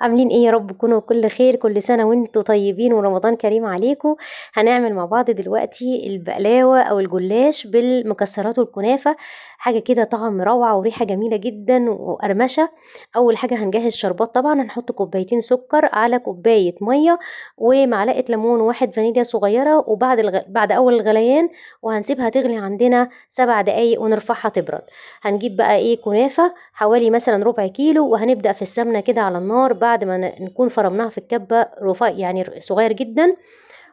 عاملين ايه؟ يا رب تكونوا بكل خير. كل سنة وانتوا طيبين ورمضان كريم عليكم. هنعمل مع بعض دلوقتي البقلاوة او الجلاش بالمكسرات والكنافة. حاجة كده طعم روعة وريحة جميلة جدا وقرمشة. اول حاجة هنجهز شربات. طبعا هنحط كوبايتين سكر على كوباية مية ومعلقة ليمون وواحد فانيليا صغيرة، وبعد بعد اول الغليان، وهنسيبها تغلي عندنا 7 دقايق ونرفعها تبرد. هنجيب بقى ايه كنافة حوالي مثلا ربع كيلو، وهنبدأ في السمنة كده على النار بعد ما نكون فرمناها في الكبة رفيع يعني صغير جدا،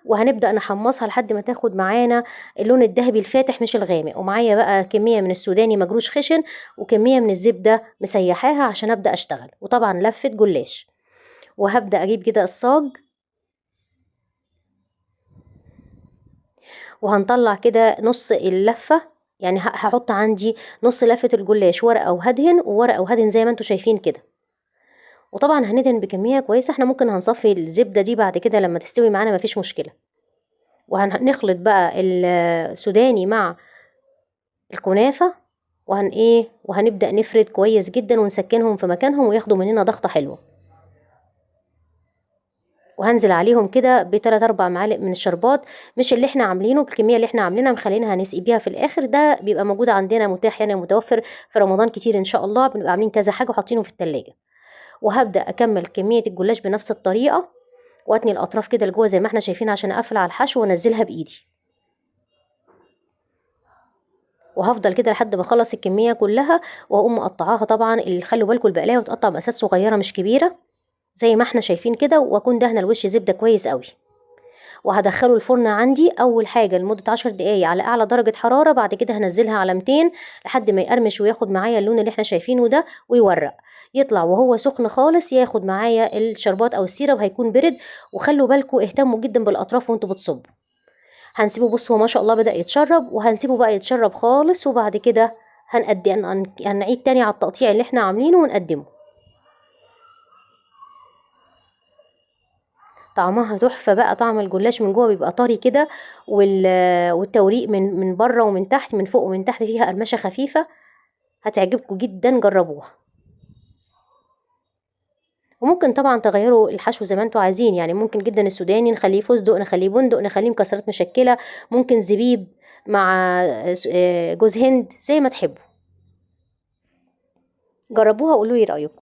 وهنبدأ نحمصها لحد ما تاخد معانا اللون الذهبي الفاتح مش الغامق. ومعايا بقى كمية من السوداني مجروش خشن وكمية من الزبدة مسيحاها عشان أبدأ أشتغل، وطبعا لفة جلاش. وهبدأ أجيب كده الصاج، وهنطلع كده نص اللفة. يعني هحط عندي نص لفة الجلاش ورقة وهدهن وورقة وهدهن زي ما انتوا شايفين كده. وطبعا هندهن بكمية كويسة. احنا ممكن هنصفي الزبدة دي بعد كده لما تستوي معانا مفيش مشكلة. وهنخلط بقى السوداني مع الكنافة، وهنبدأ نفرد كويس جدا ونسكنهم في مكانهم وياخدوا مننا ضغطة حلوة. وهنزل عليهم كده ب3 4 معالق من الشربات، مش اللي احنا عاملينه، الكميه اللي احنا عاملينها مخلينها هنسقي بيها في الاخر. ده بيبقى موجود عندنا متاح يعني متوفر في رمضان كتير ان شاء الله. بنبقى عاملين كذا حاجه وحاطينه في التلاجة. وهبدأ أكمل كمية الجلاش بنفس الطريقة، وأتني الأطراف كده لجوه زي ما احنا شايفين عشان أقفل على الحشو وأنزلها بإيدي. وهفضل كده لحد ما أخلص الكمية كلها، وأقوم مقطعاها. طبعا اللي خلوا بالكم البقلاوة بتقطع مقاسات صغيرة مش كبيرة زي ما احنا شايفين كده، وأكون دهنة الوش زبدة كويس قوي. وهدخله الفرن عندي أول حاجة لمدة 10 دقايق على أعلى درجة حرارة. بعد كده هنزلها على 200 لحد ما يقرمش وياخد معايا اللون اللي احنا شايفينه ده ويورق. يطلع وهو سخن خالص ياخد معايا الشربات أو السيرة وهيكون برد. وخلوا بالكم اهتموا جدا بالأطراف وانتوا بتصبوا. هنسيبه، بص هو ما شاء الله بدأ يتشرب، وهنسيبه بقى يتشرب خالص. وبعد كده هنعيد تاني على التقطيع اللي احنا عاملينه ونقدمه. طعمها تحفة بقى. طعم الجلاش من جوه بيبقى طري كده، والتوريق من بره ومن تحت، من فوق ومن تحت فيها قرمشة خفيفة. هتعجبكم جدا، جربوها. وممكن طبعا تغيروا الحشو زي ما انتوا عايزين. يعني ممكن جدا السوداني نخليه فستق، نخليه بندق، نخليه مكسرات مشكلة، ممكن زبيب مع جوز هند، زي ما تحبوا. جربوها وقولوا لي رأيكم.